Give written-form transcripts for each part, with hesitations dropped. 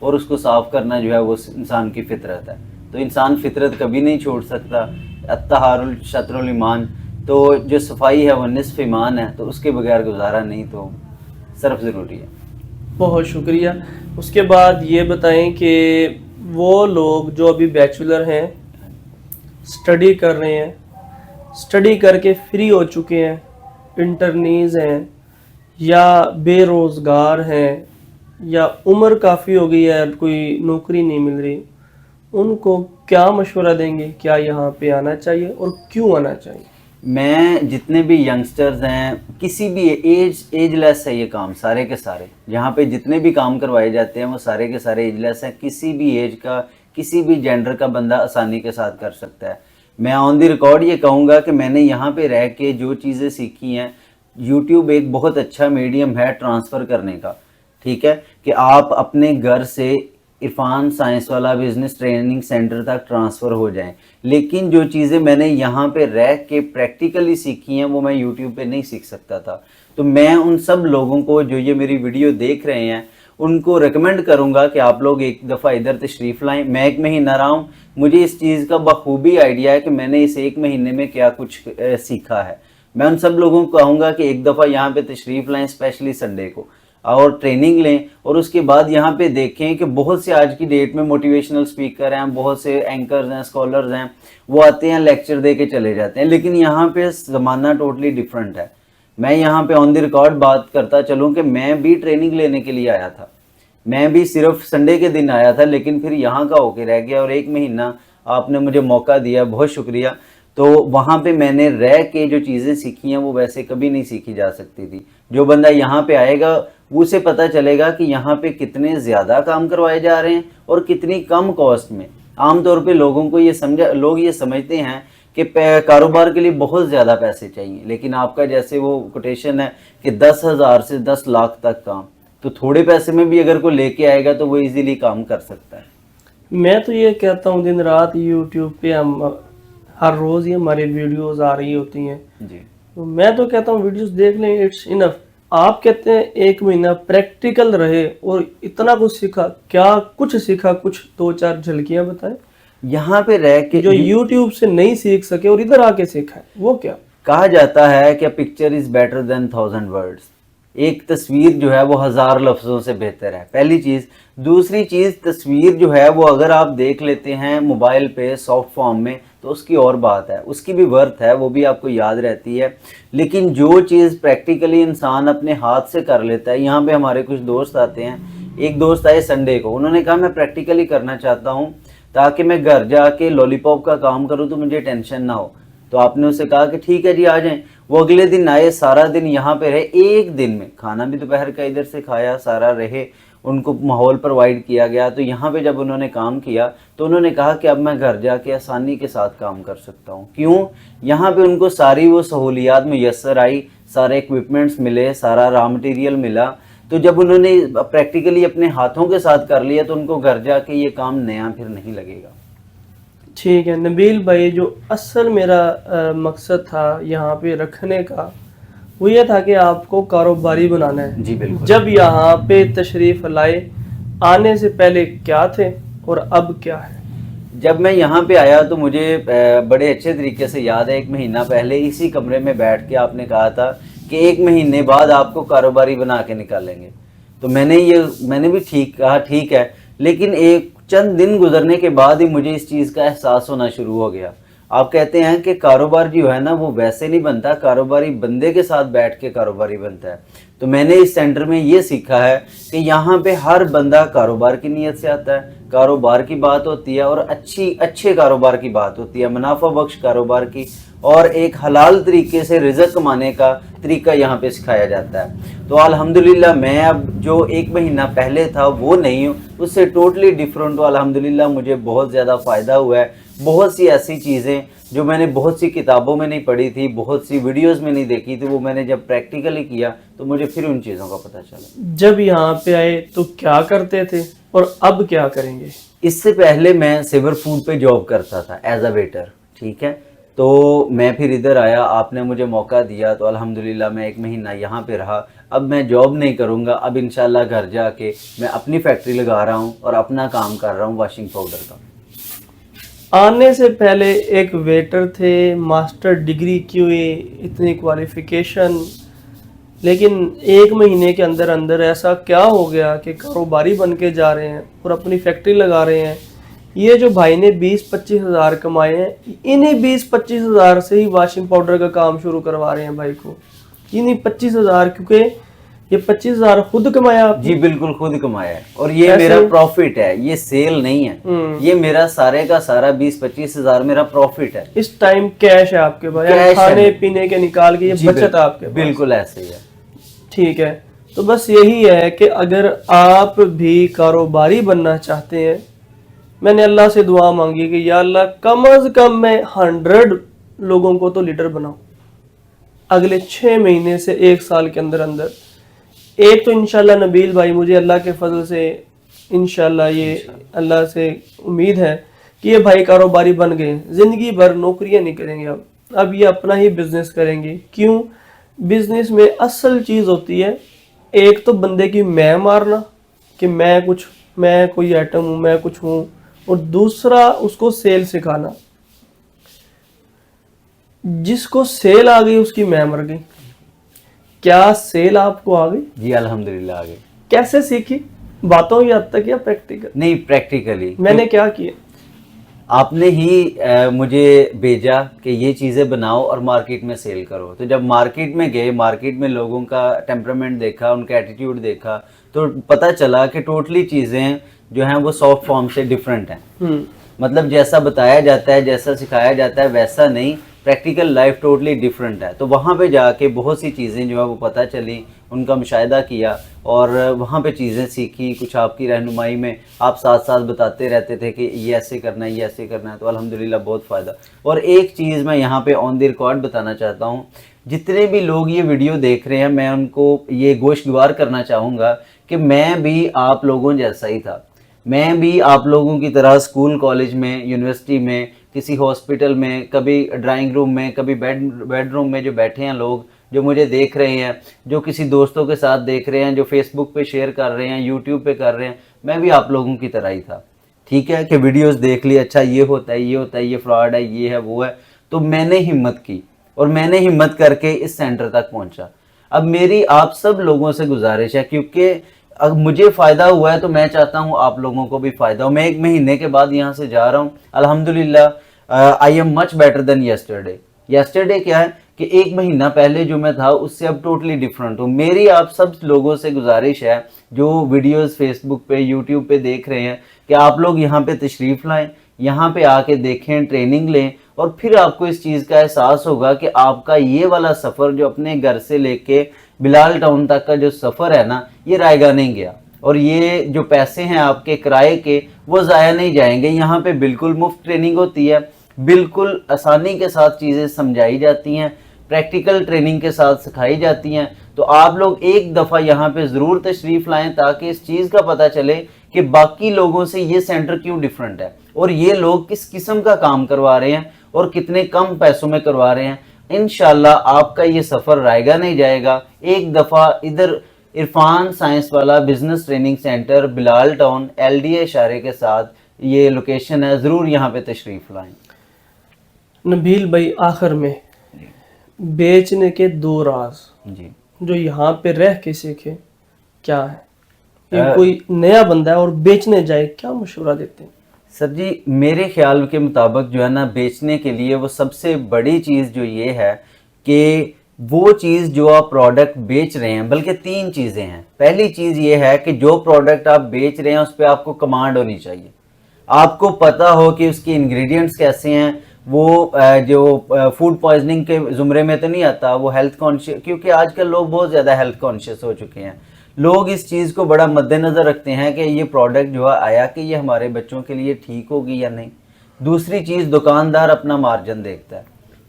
اور اس کو صاف کرنا جو ہے وہ انسان کی فطرت ہے. تو انسان فطرت کبھی نہیں چھوڑ سکتا. الطہار شطر الایمان، تو جو صفائی ہے وہ نصف ایمان ہے، تو اس کے بغیر گزارا نہیں، تو صرف ضروری ہے. بہت شکریہ. اس کے بعد یہ بتائیں کہ وہ لوگ جو ابھی بیچلر ہیں، سٹڈی کر رہے ہیں، سٹڈی کر کے فری ہو چکے ہیں، انٹرنیز ہیں یا بے روزگار ہیں یا عمر کافی ہو گئی ہے کوئی نوکری نہیں مل رہی، ان کو کیا مشورہ دیں گے؟ کیا یہاں پہ آنا چاہیے اور کیوں آنا چاہیے؟ میں جتنے بھی ینگسٹرز ہیں، کسی بھی ایج لیس ہے یہ کام، سارے کے سارے یہاں پہ جتنے بھی کام کروائے جاتے ہیں وہ سارے کے سارے ایج لیس ہیں. کسی بھی ایج کا، کسی بھی جینڈر کا بندہ آسانی کے ساتھ کر سکتا ہے. میں آن دی ریکارڈ یہ کہوں گا کہ میں نے یہاں پہ رہ کے جو چیزیں سیکھی ہیں، یوٹیوب ایک بہت اچھا میڈیم ہے ٹرانسفر کرنے کا. ٹھیک ہے کہ آپ اپنے گھر سے عرفان سائنس والا بزنس ٹریننگ سینٹر تک ٹرانسفر ہو جائیں، لیکن جو چیزیں میں نے یہاں پہ رہ کے پریکٹیکلی سیکھی ہیں وہ میں یوٹیوب پہ نہیں سیکھ سکتا تھا. تو میں ان سب لوگوں کو جو یہ میری ویڈیو دیکھ رہے ہیں ان کو ریکمینڈ کروں گا کہ آپ لوگ ایک دفعہ ادھر تشریف لائیں. میں 1 مہینہ رہا ہوں، مجھے اس چیز کا بخوبی آئیڈیا ہے کہ میں نے اس 1 مہینے میں کیا کچھ سیکھا ہے. میں ان سب لوگوں کو کہوں گا کہ ایک دفعہ یہاں پہ تشریف لائیں، اسپیشلی سنڈے کو، اور ٹریننگ لیں، اور اس کے بعد یہاں پہ دیکھیں کہ بہت سے آج کی ڈیٹ میں موٹیویشنل اسپیکر ہیں، بہت سے اینکرز ہیں، اسکالرز ہیں، وہ آتے ہیں لیکچر دے کے چلے جاتے ہیں. لیکن یہاں پہ زمانہ ٹوٹلی ڈیفرنٹ ہے. میں یہاں پہ آن دی ریکارڈ بات کرتا چلوں کہ میں بھی ٹریننگ لینے کے لیے آیا تھا. میں بھی صرف سنڈے کے دن آیا تھا، لیکن پھر یہاں کا ہو کے رہ گیا، اور 1 مہینہ آپ نے مجھے موقع دیا، بہت شکریہ. تو وہاں پہ میں نے رہ کے جو چیزیں سیکھی ہیں وہ ویسے کبھی نہیں سیکھی جا سکتی تھی. جو بندہ یہاں پہ آئے گا اسے پتہ چلے گا کہ یہاں پہ کتنے زیادہ کام کروائے جا رہے ہیں اور کتنی کم کاسٹ میں. عام طور پہ لوگ یہ سمجھتے ہیں کہ کاروبار کے لیے بہت زیادہ پیسے چاہیے، لیکن آپ کا جیسے وہ کوٹیشن ہے کہ 10,000 سے 10 لاکھ تک کام، تو تھوڑے پیسے میں بھی اگر کوئی لے کے آئے گا تو وہ ایزیلی کام کر سکتا ہے. میں تو یہ کہتا ہوں دن رات یوٹیوب پہ ہم ہر روز ہی ہماری ویڈیوز آ رہی ہوتی ہیں. جی میں تو کہتا ہوں ویڈیوز دیکھ لیں، اٹس انف. آپ کہتے ہیں 1 مہینہ پریکٹیکل رہے اور اتنا کچھ سیکھا، کیا کچھ سیکھا؟ کچھ 2-4 جھلکیاں بتائیں یہاں پہ رہ کے جو یوٹیوب سے نہیں سیکھ سکے اور ادھر آ کے سیکھا ہے. وہ کیا؟ کہا جاتا ہے کہ picture is better than 1000 words. ایک تصویر جو ہے وہ 1000 لفظوں سے بہتر ہے، پہلی چیز. دوسری چیز، تصویر جو ہے وہ اگر آپ دیکھ لیتے ہیں موبائل پہ سافٹ فارم میں تو اس کی اور بات ہے، اس کی بھی ورتھ ہے، وہ بھی آپ کو یاد رہتی ہے. لیکن جو چیز پریکٹیکلی انسان اپنے ہاتھ سے کر لیتا ہے، یہاں پہ ہمارے کچھ دوست آتے ہیں. ایک دوست آئے سنڈے کو، انہوں نے کہا میں پریکٹیکلی کرنا چاہتا ہوں تاکہ میں گھر جا کے لولی پاپ کا کام کروں تو مجھے ٹینشن نہ ہو. تو آپ نے اسے کہا کہ ٹھیک ہے جی آ جائیں. وہ اگلے دن آئے، سارا دن یہاں پہ رہے. 1 دن میں کھانا بھی دوپہر کا ادھر سے کھایا، سارا رہے، ان کو ماحول پرووائڈ کیا گیا. تو یہاں پہ جب انہوں نے کام کیا تو انہوں نے کہا کہ اب میں گھر جا کے آسانی کے ساتھ کام کر سکتا ہوں. کیوں؟ یہاں پہ ان کو ساری وہ سہولیات میسر آئی، سارے ایکوپمنٹس ملے، سارا را مٹیریل ملا. تو جب انہوں نے پریکٹیکلی اپنے ہاتھوں کے ساتھ کر لیا تو ان کو گھر جا کے یہ کام نیا پھر نہیں لگے گا. ٹھیک ہے نبیل بھائی، جو اصل میرا مقصد تھا یہاں پہ رکھنے کا وہ یہ تھا کہ آپ کو کاروباری بنانا ہے. جی بالکل. جب یہاں پہ تشریف لائے، آنے سے پہلے کیا تھے اور اب کیا ہے؟ جب میں یہاں پہ آیا تو مجھے بڑے اچھے طریقے سے یاد ہے، 1 مہینہ پہلے اسی کمرے میں بیٹھ کے آپ نے کہا تھا کہ 1 مہینے بعد آپ کو کاروباری بنا کے نکالیں گے. تو میں نے بھی ٹھیک کہا، ٹھیک ہے. لیکن چند دن گزرنے کے بعد ہی مجھے اس چیز کا احساس ہونا شروع ہو گیا. آپ کہتے ہیں کہ کاروبار جو ہے نا وہ ویسے نہیں بنتا، کاروباری بندے کے ساتھ بیٹھ کے کاروباری بنتا ہے. تو میں نے اس سینٹر میں یہ سیکھا ہے کہ یہاں پہ ہر بندہ کاروبار کی نیت سے آتا ہے، کاروبار کی بات ہوتی ہے اور اچھے کاروبار کی بات ہوتی ہے، منافع بخش کاروبار کی، اور ایک حلال طریقے سے رزق کمانے کا طریقہ یہاں پہ سکھایا جاتا ہے. تو الحمدللہ میں اب جو 1 مہینہ پہلے تھا وہ نہیں ہوں، اس سے ٹوٹلی ڈیفرنٹ ہوں. الحمدللہ مجھے بہت زیادہ فائدہ ہوا ہے. بہت سی ایسی چیزیں جو میں نے بہت سی کتابوں میں نہیں پڑھی تھی، بہت سی ویڈیوز میں نہیں دیکھی تھی، وہ میں نے جب پریکٹیکلی کیا تو مجھے پھر ان چیزوں کا پتہ چلا. جب یہاں پہ آئے تو کیا کرتے تھے اور اب کیا کریں گے؟ اس سے پہلے میں سیور فوڈ پہ جاب کرتا تھا ایز اے ویٹر. ٹھیک ہے، تو میں پھر ادھر آیا, آپ نے مجھے موقع دیا تو الحمدللہ میں 1 مہینہ یہاں پہ رہا. اب میں جاب نہیں کروں گا, اب انشاءاللہ گھر جا کے میں اپنی فیکٹری لگا رہا ہوں اور اپنا کام کر رہا ہوں واشنگ پاؤڈر کا. آنے سے پہلے ایک ویٹر تھے, ماسٹر ڈگری کی ہوئی, اتنی کوالیفیکیشن, لیکن 1 مہینے کے اندر اندر ایسا کیا ہو گیا کہ کاروباری بن کے جا رہے ہیں اور اپنی فیکٹری لگا رہے ہیں. یہ جو بھائی نے 20-25 ہزار کمائے ہیں, انہیں 20-25 ہزار سے ہی واشنگ پاؤڈر کا کام شروع کروا رہے ہیں بھائی کو. انہیں 25 ہزار, کیونکہ یہ 25 ہزار خود کمایا آپ نے؟ جی بالکل خود کمایا ہے, اور یہ میرا پروفٹ ہے, یہ سیل نہیں ہے, یہ میرا سارے کا سارا 20-25 ہزار میرا پروفٹ ہے. اس ٹائم کیش ہے آپ کے پاس, کھانے پینے کے نکال کے یہ بچت آپ کے پاس. بالکل ایسے ہی ہے. ٹھیک ہے, تو بس یہی ہے کہ اگر آپ بھی کاروباری بننا چاہتے ہیں, میں نے اللہ سے دعا مانگی کہ یا اللہ کم از کم میں 100 لوگوں کو تو لیڈر بناؤں اگلے 6 مہینے سے 1 سال کے اندر اندر. ایک تو انشاءاللہ نبیل بھائی, مجھے اللہ کے فضل سے انشاءاللہ یہ اللہ سے امید ہے کہ یہ بھائی کاروباری بن گئے, زندگی بھر نوکریاں نہیں کریں گے, اب یہ اپنا ہی بزنس کریں گے. کیوں؟ بزنس میں اصل چیز ہوتی ہے ایک تو بندے کی میں مارنا کہ میں کوئی ایٹم ہوں, میں کچھ ہوں, اور دوسرا اس کو سیل سکھانا. جس کو سیل آ گئی اس کی میں مر گئی. کیا سیل آپ کو آ گئی؟ جی الحمدللہ آ گئی. کیسے سیکھی؟ باتوں کی حد تک یا پریکٹیکل؟ نہیں پریکٹیکلی. میں نے کیا کیا؟ آپ نے ہی مجھے بھیجا کہ یہ چیزیں بناؤ اور مارکیٹ میں سیل کرو. تو جب مارکیٹ میں گئے, مارکیٹ میں لوگوں کا ٹیمپرامنٹ دیکھا, ان کا ایٹیٹیوڈ دیکھا, تو پتہ چلا کہ ٹوٹلی چیزیں جو ہیں وہ سافٹ فارم سے ڈیفرنٹ ہیں. مطلب جیسا بتایا جاتا ہے, جیسا سکھایا جاتا ہے ویسا نہیں, پریکٹیکل لائف ٹوٹلی ڈیفرنٹ ہے. تو وہاں پہ جا کے بہت سی چیزیں جو ہے وہ پتہ چلی, ان کا مشاہدہ کیا اور وہاں پہ چیزیں سیکھی. کچھ آپ کی رہنمائی میں آپ ساتھ ساتھ بتاتے رہتے تھے کہ یہ ایسے کرنا ہے, یہ ایسے کرنا ہے. تو الحمدللہ بہت فائدہ. اور ایک چیز میں یہاں پہ آن دی ریکارڈ بتانا چاہتا ہوں, جتنے بھی لوگ یہ ویڈیو دیکھ رہے ہیں میں ان کو یہ گوشگوار کرنا چاہوں گا کہ میں بھی آپ لوگوں جیسا ہی تھا. میں بھی آپ لوگوں کی طرح اسکول, کالج میں, یونیورسٹی میں, کسی ہاسپٹل میں, کبھی ڈرائنگ روم میں, کبھی بیڈ روم میں جو بیٹھے ہیں لوگ, جو مجھے دیکھ رہے ہیں, جو کسی دوستوں کے ساتھ دیکھ رہے ہیں, جو فیس بک پہ شیئر کر رہے ہیں, یوٹیوب پہ کر رہے ہیں, میں بھی آپ لوگوں کی طرح ہی تھا. ٹھیک ہے کہ ویڈیوز دیکھ لی, اچھا یہ ہوتا ہے, یہ ہوتا ہے, یہ فراڈ ہے, یہ ہے, وہ ہے. تو میں نے ہمت کی اور میں نے ہمت کر کے اس سینٹر تک پہنچا. اب میری آپ سب لوگوں سے گزارش ہے, کیونکہ اب مجھے فائدہ ہوا ہے تو میں چاہتا ہوں آپ لوگوں کو بھی فائدہ ہو. میں 1 مہینے کے بعد یہاں سے جا رہا ہوں الحمدللہ. I am much better than yesterday. Yesterday کیا ہے کہ 1 مہینہ پہلے جو میں تھا اس سے اب ٹوٹلی ڈیفرنٹ ہوں. میری آپ سب لوگوں سے گزارش ہے جو ویڈیوز فیس بک پہ, یوٹیوب پہ دیکھ رہے ہیں, کہ آپ لوگ یہاں پہ تشریف لائیں, یہاں پہ آ کے دیکھیں, ٹریننگ لیں, اور پھر آپ کو اس چیز کا احساس ہوگا کہ آپ کا یہ والا سفر جو اپنے گھر سے لے کے بلال ٹاؤن تک کا جو سفر ہے نا, یہ رائے گا نہیں گیا. اور یہ جو پیسے ہیں آپ کے کرائے کے, وہ ضائع نہیں جائیں گے. یہاں پہ بالکل مفت ٹریننگ ہوتی ہے, بالکل آسانی کے ساتھ چیزیں سمجھائی جاتی ہیں, پریکٹیکل ٹریننگ کے ساتھ سکھائی جاتی ہیں. تو آپ لوگ ایک دفعہ یہاں پہ ضرور تشریف لائیں تاکہ اس چیز کا پتہ چلے کہ باقی لوگوں سے یہ سینٹر کیوں ڈیفرنٹ ہے, اور یہ لوگ کس قسم کا کام کروا رہے ہیں اور کتنے کم پیسوں میں کروا رہے ہیں. انشاءاللہ آپ کا یہ سفر رائے گا نہیں جائے گا. ایک دفعہ ادھر عرفان سائنس والا بزنس ٹریننگ سینٹر, بلال ٹاؤن, LDA اشارے کے ساتھ یہ لوکیشن ہے, ضرور یہاں پہ تشریف لائیں. نبیل بھائی, آخر میں بیچنے کے 2 راز جی جو یہاں پہ رہ کے سیکھے کیا ہے؟ یہ کوئی نیا بندہ ہے اور بیچنے جائے, کیا مشورہ دیتے ہیں؟ سر جی, میرے خیال کے مطابق جو ہے نا, بیچنے کے لیے وہ سب سے بڑی چیز جو یہ ہے کہ وہ چیز جو آپ پروڈکٹ بیچ رہے ہیں, بلکہ 3 چیزیں ہیں. پہلی چیز یہ ہے کہ جو پروڈکٹ آپ بیچ رہے ہیں اس پہ آپ کو کمانڈ ہونی چاہیے. آپ کو پتا ہو کہ اس کی انگریڈینٹس کیسے ہیں. وہ جو فوڈ پوائزننگ کے زمرے میں تو نہیں آتا, وہ ہیلتھ کانشیس, کیونکہ آج کل لوگ بہت زیادہ ہیلتھ کانشیس ہو چکے ہیں. لوگ اس چیز کو بڑا مد نظر رکھتے ہیں کہ یہ پروڈکٹ جو ہے آیا کہ یہ ہمارے بچوں کے لیے ٹھیک ہوگی یا نہیں. دوسری چیز, دکاندار اپنا مارجن دیکھتا ہے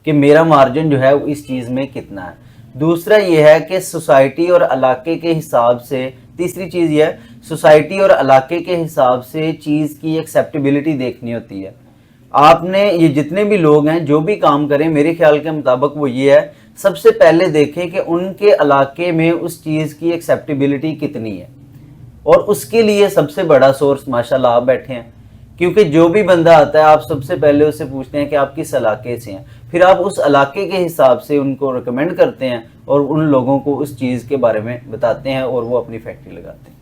کہ میرا مارجن جو ہے اس چیز میں کتنا ہے. دوسرا یہ ہے کہ سوسائٹی اور علاقے کے حساب سے, تیسری چیز یہ ہے سوسائٹی اور علاقے کے حساب سے چیز کی ایکسیپٹیبلٹی دیکھنی ہوتی ہے. آپ نے یہ جتنے بھی لوگ ہیں جو بھی کام کریں میرے خیال کے مطابق وہ یہ ہے سب سے پہلے دیکھیں کہ ان کے علاقے میں اس چیز کی ایکسیپٹیبلٹی کتنی ہے، اور اس کے لیے سب سے بڑا سورس ماشاءاللہ آپ بیٹھے ہیں، کیونکہ جو بھی بندہ آتا ہے آپ سب سے پہلے اس سے پوچھتے ہیں کہ آپ کس علاقے سے ہیں، پھر آپ اس علاقے کے حساب سے ان کو ریکمینڈ کرتے ہیں اور ان لوگوں کو اس چیز کے بارے میں بتاتے ہیں اور وہ اپنی فیکٹری لگاتے ہیں۔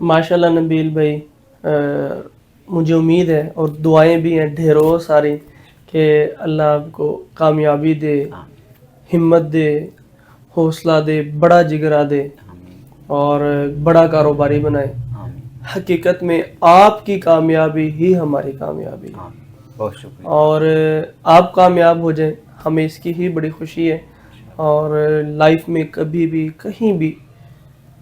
ماشاءاللہ نبیل بھائی، مجھے امید ہے اور دعائیں بھی ہیں ڈھیروں ساری کہ اللہ آپ کو کامیابی دے، ہمت دے، حوصلہ دے، بڑا جگرا دے اور بڑا کاروباری بنائے۔ حقیقت میں آپ کی کامیابی ہی ہماری کامیابی ہے، بہت شکریہ۔ اور آپ کامیاب ہو جائیں ہمیں اس کی ہی بڑی خوشی ہے، اور لائف میں کبھی بھی کہیں بھی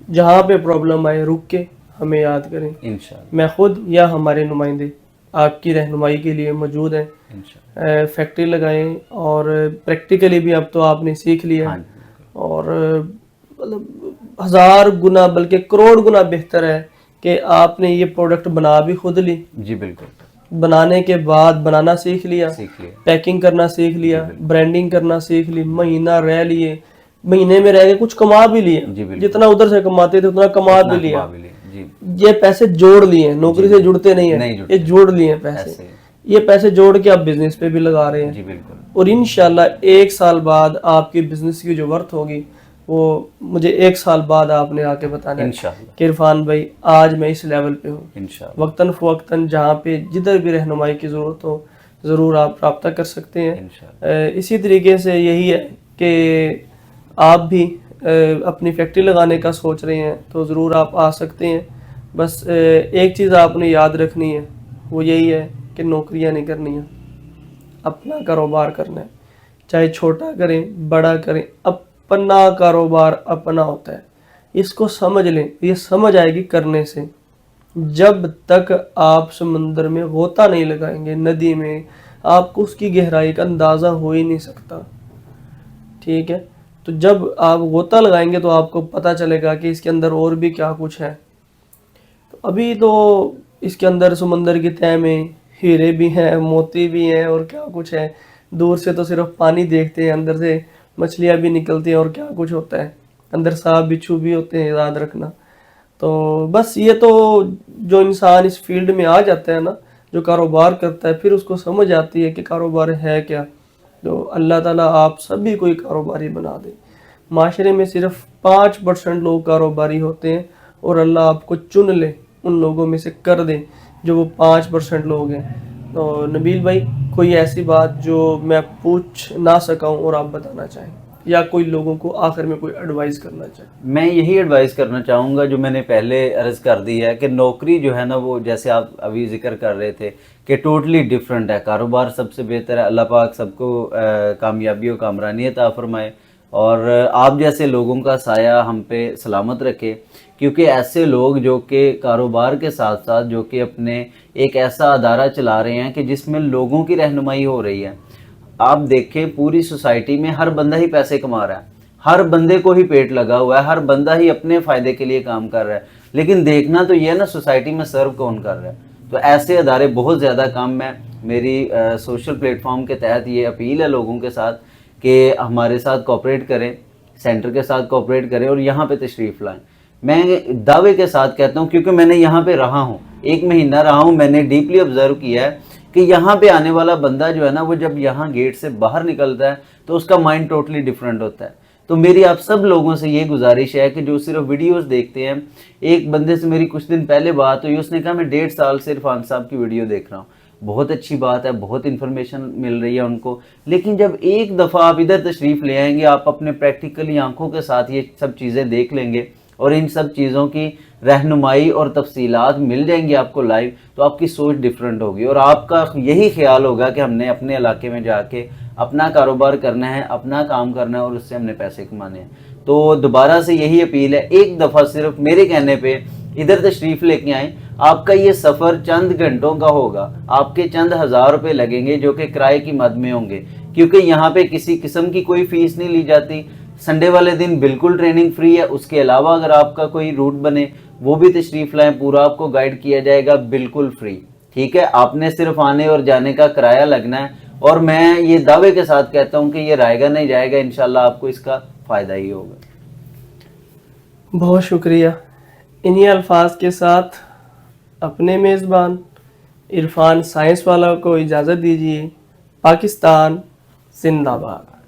جہاں پہ پرابلم آئے رک کے ہمیں یاد کریں۔ انشاءاللہ میں خود یا ہمارے نمائندے آپ کی رہنمائی کے لیے موجود ہیں۔ انشاءاللہ۔ فیکٹری لگائیں، اور پریکٹیکلی بھی اب تو آپ نے سیکھ لیا، ہاں جی، اور مطلب 1000 گنا بلکہ کروڑ گنا بہتر ہے کہ آپ نے یہ پروڈکٹ بنا بھی خود لی، جی بالکل، بنانے کے بعد بنانا سیکھ لیا، سیکھ لیا۔ پیکنگ کرنا سیکھ لیا، برانڈنگ کرنا سیکھ لی، مہینہ رہ لیے، مہینے میں رہ کے کچھ کما بھی لیا، جی بالکل، جتنا ادھر سے کماتے تھے اتنا کما بھی لیا۔ جی یہ پیسے جوڑ لیے، نوکری سے جڑتے نہیں ہیں، یہ جوڑ لیے پیسے، ایسے یہ پیسے جوڑ کے آپ بزنس پہ بھی لگا رہے ہیں، جی بالکل، اور انشاءاللہ 1 سال بعد آپ کی بزنس کی جو ورتھ ہوگی وہ مجھے 1 سال بعد آپ نے آ کے بتانا ہے انشاءاللہ کہ عرفان بھائی آج میں اس لیول پہ ہوں۔ انشاءاللہ وقتاً فوقتاً جہاں پہ جدھر بھی رہنمائی کی ضرورت ہو ضرور آپ رابطہ کر سکتے ہیں۔ انشاءاللہ۔ اسی طریقے سے یہی ہے کہ آپ بھی اپنی فیکٹری لگانے کا سوچ رہے ہیں تو ضرور آپ آ سکتے ہیں۔ بس ایک چیز آپ نے یاد رکھنی ہے، وہ یہی ہے کہ نوکریاں نہیں کرنی ہیں، اپنا کاروبار کرنا ہے، چاہے چھوٹا کریں بڑا کریں، اپنا کاروبار اپنا ہوتا ہے، اس کو سمجھ لیں، یہ سمجھ آئے گی کرنے سے۔ جب تک آپ سمندر میں غوطہ نہیں لگائیں گے، ندی میں، آپ کو اس کی گہرائی کا اندازہ ہو ہی نہیں سکتا، ٹھیک ہے؟ تو جب آپ غوطہ لگائیں گے تو آپ کو پتہ چلے گا کہ اس کے اندر اور بھی کیا کچھ ہے۔ تو ابھی تو اس کے اندر سمندر کی تہہ میں ہیرے بھی ہیں، موتی بھی ہیں، اور کیا کچھ ہے، دور سے تو صرف پانی دیکھتے ہیں، اندر سے مچھلیاں بھی نکلتی ہیں اور کیا کچھ ہوتا ہے، اندر سانپ بچھو بھی ہوتے ہیں، یاد رکھنا۔ تو بس یہ تو جو انسان اس فیلڈ میں آ جاتا ہے نا، جو کاروبار کرتا ہے، پھر اس کو سمجھ آتی ہے کہ کاروبار ہے کیا۔ تو اللہ تعالیٰ آپ سبھی کوئی کاروباری بنا دے۔ معاشرے میں صرف 5% لوگ کاروباری ہوتے ہیں، اور اللہ آپ کو چن لے، ان لوگوں میں سے کر دے جو وہ 5% لوگ ہیں۔ تو نبیل بھائی، کوئی ایسی بات جو میں پوچھ نہ سکا ہوں اور آپ بتانا چاہیں، یا کوئی لوگوں کو آخر میں کوئی ایڈوائز کرنا چاہیں؟ میں یہی ایڈوائز کرنا چاہوں گا جو میں نے پہلے عرض کر دی ہے کہ نوکری جو ہے نا وہ جیسے آپ ابھی ذکر کر رہے تھے کہ ٹوٹلی ڈیفرنٹ ہے، کاروبار سب سے بہتر ہے۔ اللہ پاک سب کو کامیابی و کامرانی عطا فرمائے، اور آپ جیسے لوگوں کا سایہ ہم پہ سلامت رکھے، کیونکہ ایسے لوگ جو کہ کاروبار کے ساتھ ساتھ جو کہ اپنے ایک ایسا ادارہ چلا رہے ہیں کہ جس میں لوگوں کی رہنمائی ہو رہی ہے۔ آپ دیکھیں پوری سوسائٹی میں ہر بندہ ہی پیسے کما رہا ہے، ہر بندے کو ہی پیٹ لگا ہوا ہے، ہر بندہ ہی اپنے فائدے کے لیے کام کر رہا ہے، لیکن دیکھنا تو یہ ہے نا سوسائٹی میں سرو کون کر رہا ہے۔ تو ایسے ادارے بہت زیادہ کم ہیں۔ میری سوشل پلیٹ فارم کے تحت یہ اپیل ہے لوگوں کے ساتھ کہ ہمارے ساتھ کوآپریٹ کریں، سینٹر کے ساتھ کوآپریٹ کریں اور یہاں پہ تشریف لائیں۔ میں دعوے کے ساتھ کہتا ہوں کیونکہ میں نے یہاں پہ رہا ہوں، 1 مہینہ رہا ہوں، میں نے ڈیپلی آبزرو کیا ہے کہ یہاں پہ آنے والا بندہ جو ہے نا وہ جب یہاں گیٹ سے باہر نکلتا ہے تو اس کا مائنڈ ٹوٹلی ڈیفرنٹ ہوتا ہے۔ تو میری آپ سب لوگوں سے یہ گزارش ہے کہ جو صرف ویڈیوز دیکھتے ہیں، ایک بندے سے میری کچھ دن پہلے بات ہوئی، اس نے کہا میں 1.5 سال سے عرفان صاحب کی ویڈیو دیکھ رہا ہوں، بہت اچھی بات ہے، بہت انفارمیشن مل رہی ہے ان کو، لیکن جب ایک دفعہ آپ ادھر تشریف لے آئیں گے، آپ اپنے پریکٹیکلی آنکھوں کے ساتھ یہ سب چیزیں دیکھ لیں گے اور ان سب چیزوں کی رہنمائی اور تفصیلات مل جائیں گی آپ کو لائیو، تو آپ کی سوچ ڈیفرنٹ ہوگی اور آپ کا یہی خیال ہوگا کہ ہم نے اپنے علاقے میں جا کے اپنا کاروبار کرنا ہے، اپنا کام کرنا ہے اور اس سے ہم نے پیسے کمانے ہیں۔ تو دوبارہ سے یہی اپیل ہے، ایک دفعہ صرف میرے کہنے پہ ادھر تشریف لے کے آئیں، آپ کا یہ سفر چند گھنٹوں کا ہوگا، آپ کے چند 1000 روپے لگیں گے جو کہ کرائے کی مد میں ہوں گے، کیونکہ یہاں پہ کسی قسم کی کوئی فیس نہیں لی جاتی۔ سنڈے والے دن بالکل ٹریننگ فری ہے، اس کے علاوہ اگر آپ کا کوئی روٹ بنے وہ بھی تشریف لائیں، پورا آپ کو گائیڈ کیا جائے گا بالکل فری۔ ٹھیک ہے، آپ نے صرف آنے اور جانے کا کرایہ لگنا ہے، اور میں یہ دعوے کے ساتھ کہتا ہوں کہ یہ رائے گا نہیں جائے گا، انشاءاللہ آپ کو اس کا فائدہ ہی ہوگا۔ بہت شکریہ۔ انہی الفاظ کے ساتھ اپنے میزبان عرفان سائنس والا کو اجازت دیجیے۔ پاکستان زندہ باد۔